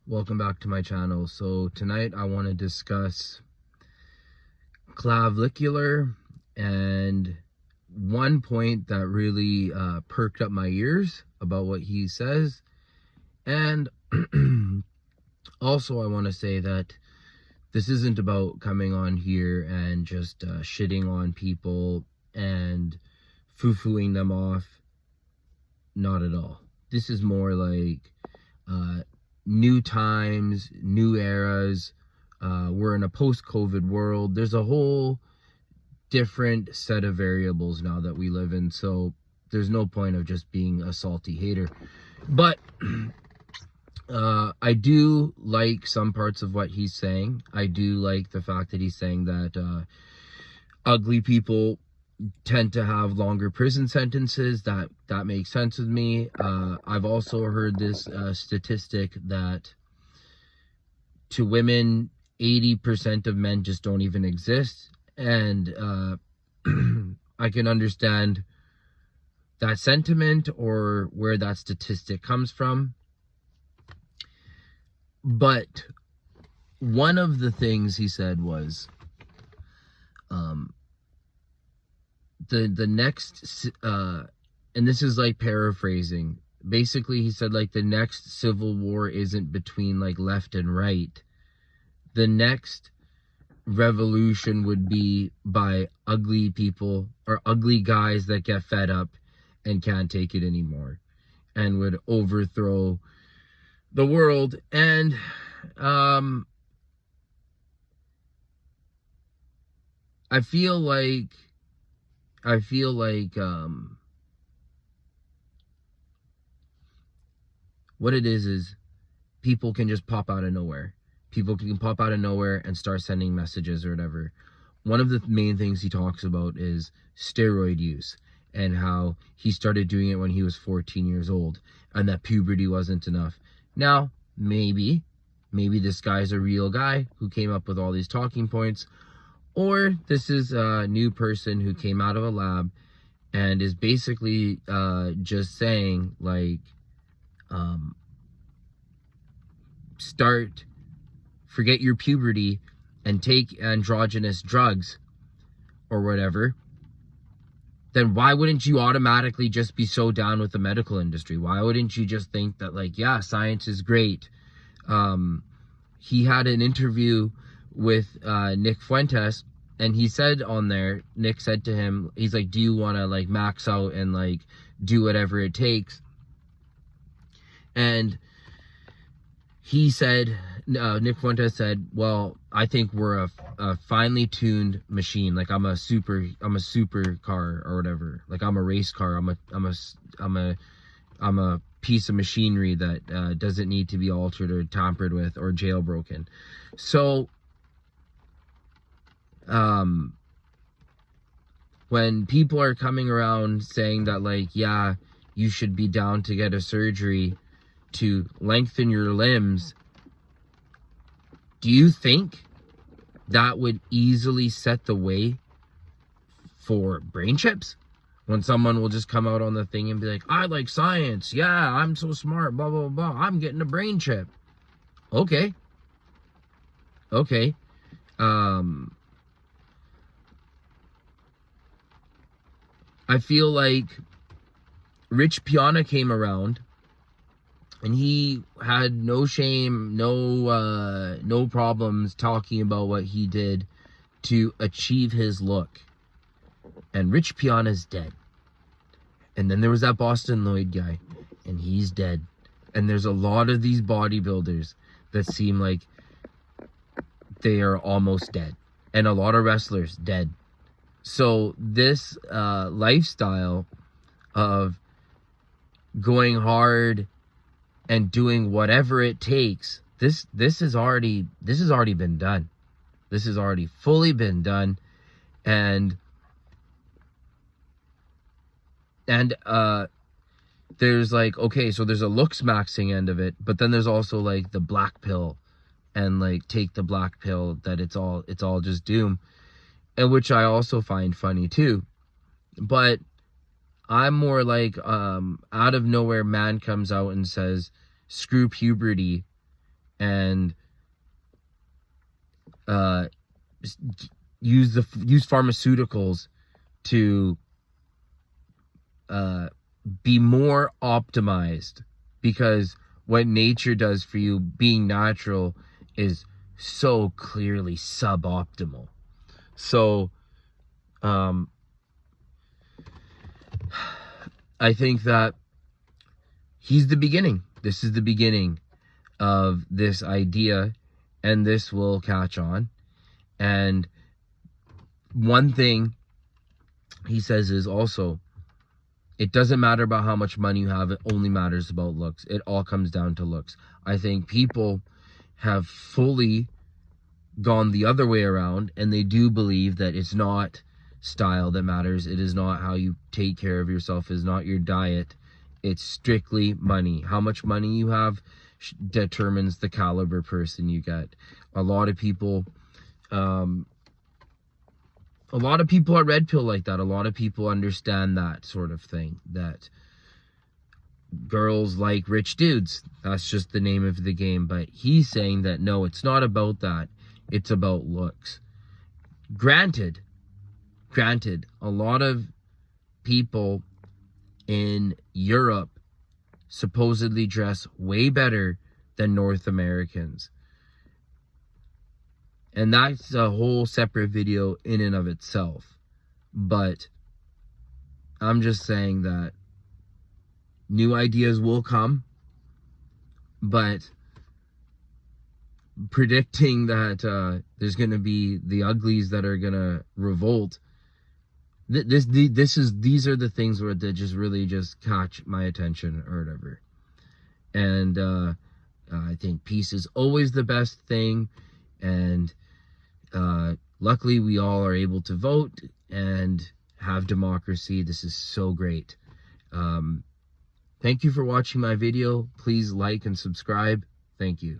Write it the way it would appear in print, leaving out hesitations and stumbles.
Welcome back to my channel. So tonight I want to discuss Clavicular and one point that really perked up my ears about what he says. And also I want to say that this isn't about coming on here and just shitting on people and foo-fooing them off. Not at all. This is more like new times, new eras. We're in a post-COVID world. There's a whole different set of variables now that we live in. So there's no point of just being a salty hater. But I do like some parts of what he's saying. I do like the fact that he's saying that ugly people tend to have longer prison sentences. That makes sense with me. I've also heard this statistic that to women, 80% of men just don't even exist. And I can understand that sentiment or where that statistic comes from. But one of the things he said was the next and this is like paraphrasing. Basically he said like the next civil war isn't between like left and right. The next revolution would be by ugly people or ugly guys that get fed up and can't take it anymore and would overthrow the world. And I feel like what it is people can just pop out of nowhere. People can pop out of nowhere and start sending messages or whatever. One of the main things he talks about is steroid use and how he started doing it when he was 14 years old and that puberty wasn't enough. Now, maybe this guy's a real guy who came up with all these talking points, or this is a new person who came out of a lab and is basically just saying like, forget your puberty and take androgynous drugs or whatever. Then why wouldn't you automatically just be so down with the medical industry? Why wouldn't you just think that like, yeah, science is great? He had an interview with Nick Fuentes, and he said on there, Nick said to him, he's like, do you want to like max out and like do whatever it takes? And he said, Nick Fuentes said, well, I think we're a finely tuned machine. Like I'm a super car or whatever. Like I'm a race car. I'm a piece of machinery that doesn't need to be altered or tampered with or jailbroken. So when people are coming around saying that like, yeah, you should be down to get a surgery to lengthen your limbs, do you think that would easily set the way for brain chips? When someone will just come out on the thing and be like, I like science, yeah, I'm so smart, blah, blah, blah, I'm getting a brain chip. Okay. I feel like Rich Piana came around and he had no shame, no problems talking about what he did to achieve his look. And Rich Piana's dead. And then there was that Boston Lloyd guy, and he's dead. And there's a lot of these bodybuilders that seem like they are almost dead. And a lot of wrestlers dead. So this lifestyle of going hard and doing whatever it takes, this has already been done. This has already fully been done. And there's like, okay, so there's a looks maxing end of it, but then there's also like the black pill, and like take the black pill that it's all just doom, and which I also find funny too. But I'm more like, out of nowhere, man comes out and says, screw puberty and use pharmaceuticals to be more optimized, because what nature does for you, being natural, is so clearly suboptimal. So I think that he's the beginning. This is the beginning of this idea, and this will catch on. And one thing he says is also, it doesn't matter about how much money you have, it only matters about looks. It all comes down to looks. I think people have fully gone the other way around, and they do believe that it's not style that matters. It is not how you take care of yourself. It is not your diet. It's strictly money. How much money you have determines the caliber person you get. A lot of people are red pill like that. A lot of people understand that sort of thing, that girls like rich dudes. That's just the name of the game. But he's saying that no, it's not about that. It's about looks. Granted, a lot of people in Europe supposedly dress way better than North Americans. And that's a whole separate video in and of itself. But I'm just saying that new ideas will come. But predicting that there's going to be the uglies that are going to revolt, these are the things where they just really just catch my attention or whatever. And I think peace is always the best thing, and luckily we all are able to vote and have democracy. This is so great. Thank you for watching my video. Please like and subscribe. Thank you.